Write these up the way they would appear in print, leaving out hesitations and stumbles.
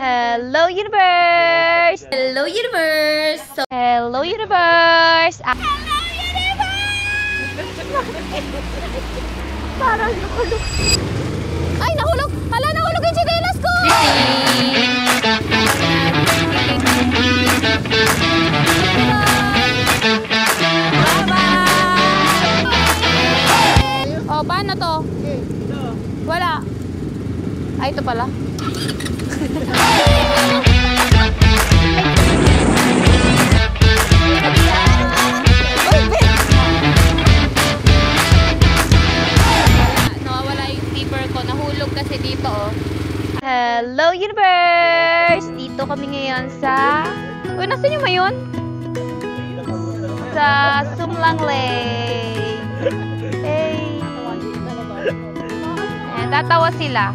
Hello, universe! Hello, universe! Hello, universe! Hello, universe! Parang nahulog. Ay, nahulog! Hala, nahulog yung chinelas ko! Bye-bye! Oh, paano to? Wala. Ay, ito pala. Nawawala yung zipper ko. Nahulog kasi dito, oh. Hello, universe! Dito kami ngayon sa... Uy, nasan yung mayon? Sa Sumlang Lake. Hey! Ayan, tatawa sila.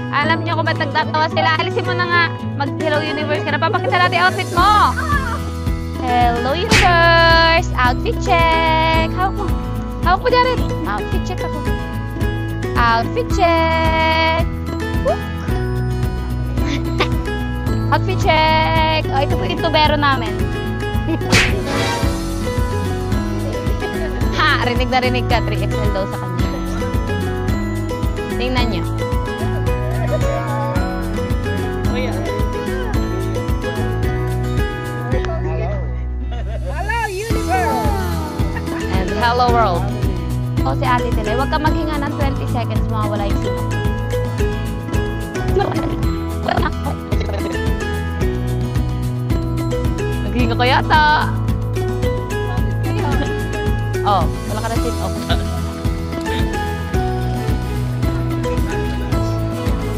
Alam niyo kung ba't nagtatawa sila? Alisin mo na nga. Mag-Hello Universe ka. Napapakita natin outfit mo. Hello Universe! Outfit check! Hawak mo. Hawak mo dyan. Outfit check ako. Outfit check! Wook! Outfit check! Oh, ito po yung tubero namin. Ha! Rinig na rinig ka. 3XL daw sa kanya. Tingnan niyo. Hello world. O si Ate Tele, huwag ka maghinga ng 20 seconds, mawawala yung sino. Naghinga ka yata. Oh, wala ka na sit off.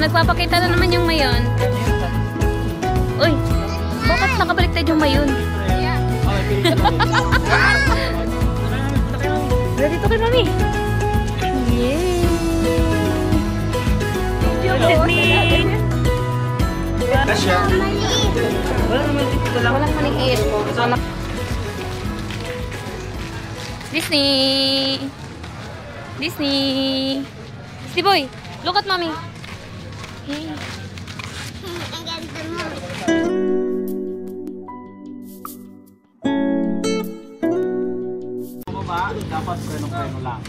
Nagpapakita na naman yung mayon. Uy, bakit nakabaliktad yung mayon? Dito kay Mami. Yay! Disney! Walang maliit. Disney! Disney! Disney boy, look at Mommy. Hey. Ang ganda mo. Dapat preno-preno lang.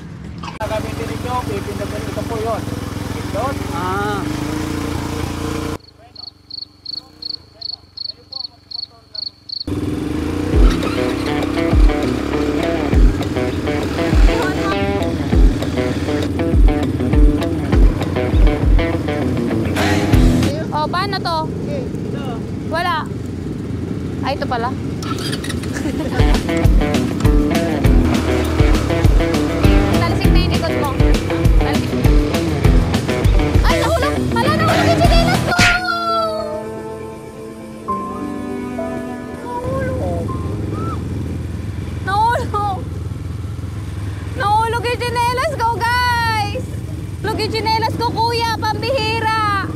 Gagamitin ninyo, pipindagan ito po yun. Pindot. Oh, paano to? Wala. Ay, ito pala. Talisik na yung likod mo. Talisik. Ay, nahulog! Hala, nahulog yung chinelas ko! Nahulog! Nahulog yung chinelas ko, guys! Nahulog yung chinelas ko, kuya! Pambihira!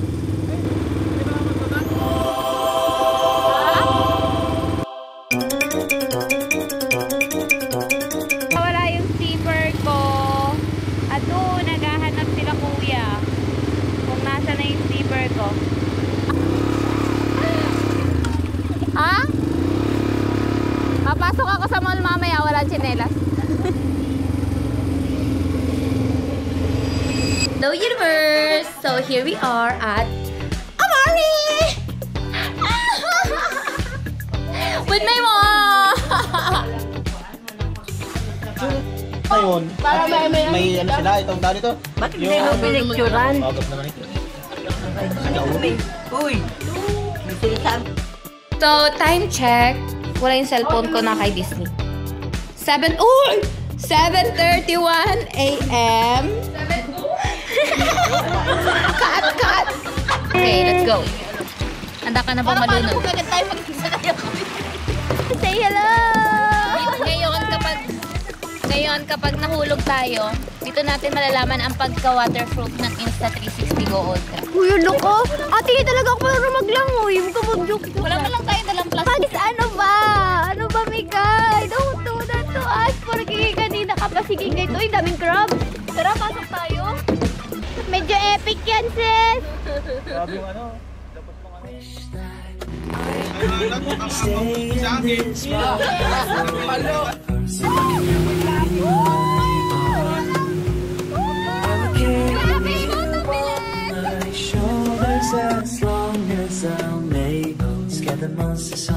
Ha? Papasok ako sa mall mamaya, walang tsinelas. Hello universe! So here we are at Amari! With my mom! Ngayon, may ano sila, itong tao dito. Bakit hindi mo pinicturan? Bagap naman ito. Uy! So, time check. Wala yung cellphone ko na kay Disney. 7:31 a.m. Cut! Okay, let's go. Handa ka na ba malunod? Say hello! Ngayon, kapag nahulog tayo, dito natin malalaman ang pagka-waterproof ng Insta360 Go Ultra. Uy, ano ko? Ate, talaga ako marunong maglangoy. Huwag ka mag-joke. Wala mo lang tayo dalang plastic. Pagis, ano ba? Ano ba, Mika? Don't do that to us. Porque kanina ka pa sige ganito. Uy, daming crab. Tara, pasok tayo. Medyo epic yan, sis. Grabe yung ano. Dapat mga ano. As long as I'm able to scare the monsters